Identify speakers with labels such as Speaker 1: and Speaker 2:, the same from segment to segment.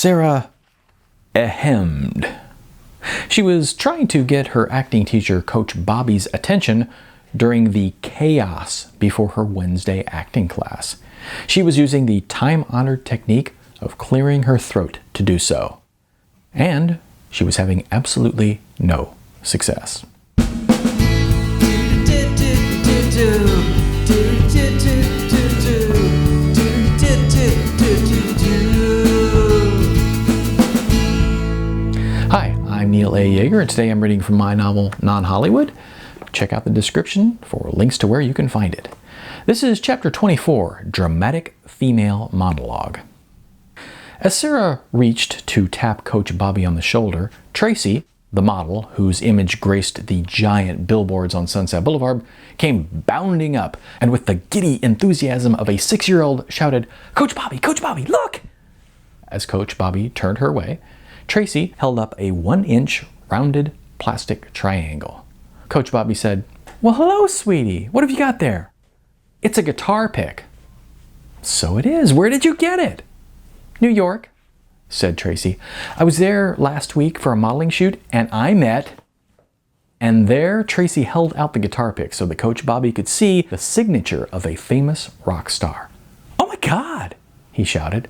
Speaker 1: Sarah ahemed. She was trying to get her acting teacher, Coach Bobby's, attention during the chaos before her Wednesday acting class. She was using the time-honored technique of clearing her throat to do so. And she was having absolutely no success. Hi, I'm Neil A. Yeager, and today I'm reading from my novel, Non-Hollywood. Check out the description for links to where you can find it. This is Chapter 24, Dramatic Female Monologue. As Sarah reached to tap Coach Bobby on the shoulder, Tracy, the model whose image graced the giant billboards on Sunset Boulevard, came bounding up and with the giddy enthusiasm of a 6-year-old shouted, Coach Bobby, look!" As Coach Bobby turned her way, Tracy held up a 1-inch rounded plastic triangle. Coach Bobby said, "Well, hello, sweetie. What have you got there?" "It's a guitar pick." "So it is. Where did you get it?" "New York," said Tracy. "I was there last week for a modeling shoot, and I met..." And there Tracy held out the guitar pick so that Coach Bobby could see the signature of a famous rock star. "Oh my God!" he shouted.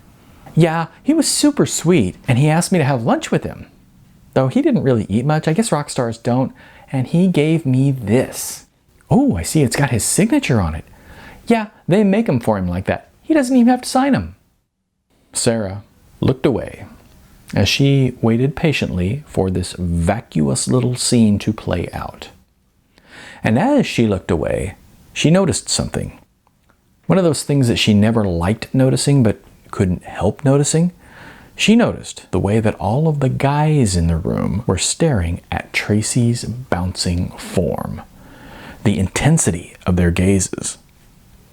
Speaker 1: "Yeah, he was super sweet, and he asked me to have lunch with him. Though he didn't really eat much, I guess rock stars don't, and he gave me this." "Oh, I see, it's got his signature on it." "Yeah, they make them for him like that. He doesn't even have to sign them." Sarah looked away as she waited patiently for this vacuous little scene to play out. And as she looked away, she noticed something. One of those things that she never liked noticing but couldn't help noticing. She noticed the way that all of the guys in the room were staring at Tracy's bouncing form. The intensity of their gazes,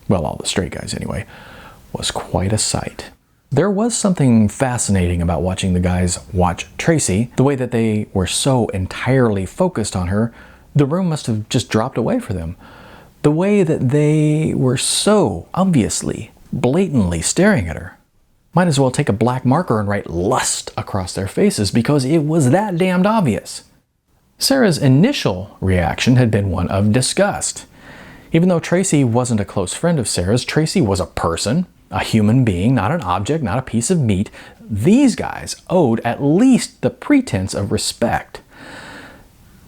Speaker 1: well, all the straight guys anyway, was quite a sight. There was something fascinating about watching the guys watch Tracy, the way that they were so entirely focused on her, the room must have just dropped away for them. The way that they were so obviously, blatantly staring at her. Might as well take a black marker and write lust across their faces because it was that damned obvious. Sarah's initial reaction had been one of disgust. Even though Tracy wasn't a close friend of Sarah's, Tracy was a person, a human being, not an object, not a piece of meat. These guys owed at least the pretense of respect.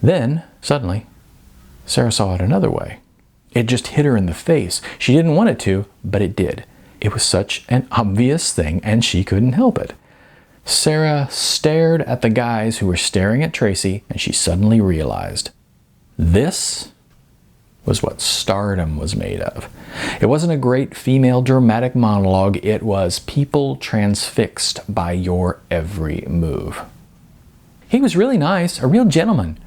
Speaker 1: Then, suddenly, Sarah saw it another way. It just hit her in the face. She didn't want it to, but it did. It was such an obvious thing, and she couldn't help it. Sarah stared at the guys who were staring at Tracy, and she suddenly realized this was what stardom was made of. It wasn't a great female dramatic monologue. It was people transfixed by your every move. "He was really nice, a real gentleman,"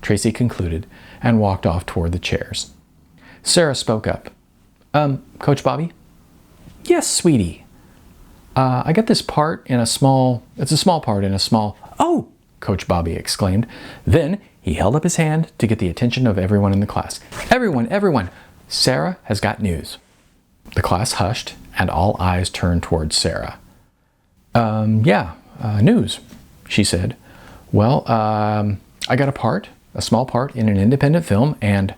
Speaker 1: Tracy concluded, and walked off toward the chairs. Sarah spoke up. Coach Bobby?" "Yes, sweetie. I got this part in it's a small part in a small..." "Oh!" Coach Bobby exclaimed. Then he held up his hand to get the attention of everyone in the class. Everyone, Sarah has got news." The class hushed, and all eyes turned towards Sarah. News," she said. "Well, I got a small part in an independent film," and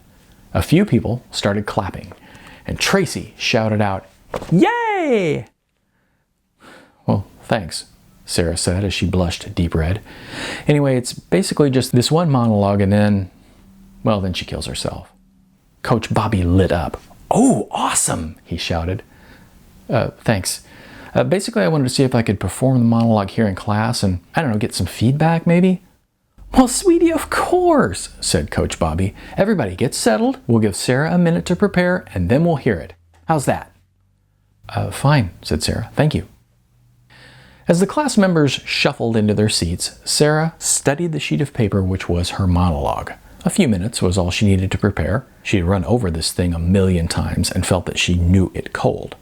Speaker 1: a few people started clapping. And Tracy shouted out, "Yay!" "Well, thanks," Sarah said as she blushed deep red. "Anyway, it's basically just this one monologue and then she kills herself." Coach Bobby lit up. "Oh, awesome!" he shouted. Thanks. Basically, I wanted to see if I could perform the monologue here in class and, get some feedback maybe." "Well, sweetie, of course," said Coach Bobby. "Everybody get settled. We'll give Sarah a minute to prepare and then we'll hear it. How's that?" Fine," said Sarah. "Thank you." As the class members shuffled into their seats, Sarah studied the sheet of paper which was her monologue. A few minutes was all she needed to prepare. She had run over this thing 1,000,000 times and felt that she knew it cold.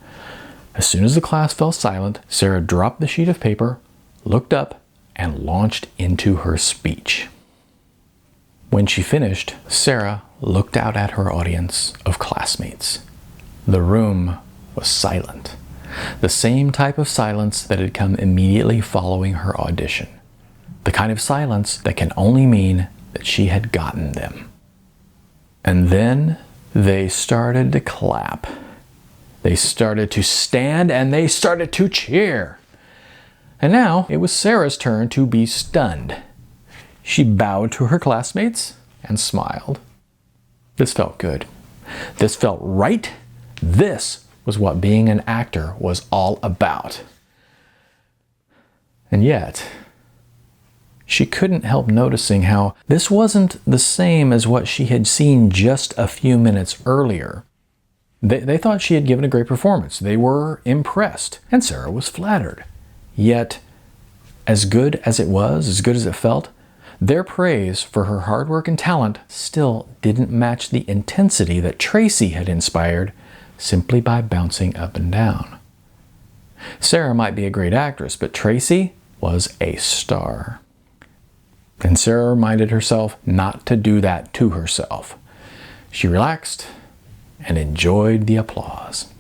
Speaker 1: As soon as the class fell silent, Sarah dropped the sheet of paper, looked up, and launched into her speech. When she finished, Sarah looked out at her audience of classmates. The room was silent. The same type of silence that had come immediately following her audition. The kind of silence that can only mean that she had gotten them. And then they started to clap. They started to stand and they started to cheer. And now it was Sarah's turn to be stunned. She bowed to her classmates and smiled. This felt good. This felt right. This was what being an actor was all about. And yet, she couldn't help noticing how this wasn't the same as what she had seen just a few minutes earlier. They thought she had given a great performance. They were impressed, and Sarah was flattered. Yet, as good as it was, as good as it felt, their praise for her hard work and talent still didn't match the intensity that Tracy had inspired simply by bouncing up and down. Sarah might be a great actress, but Tracy was a star. And Sarah reminded herself not to do that to herself. She relaxed and enjoyed the applause.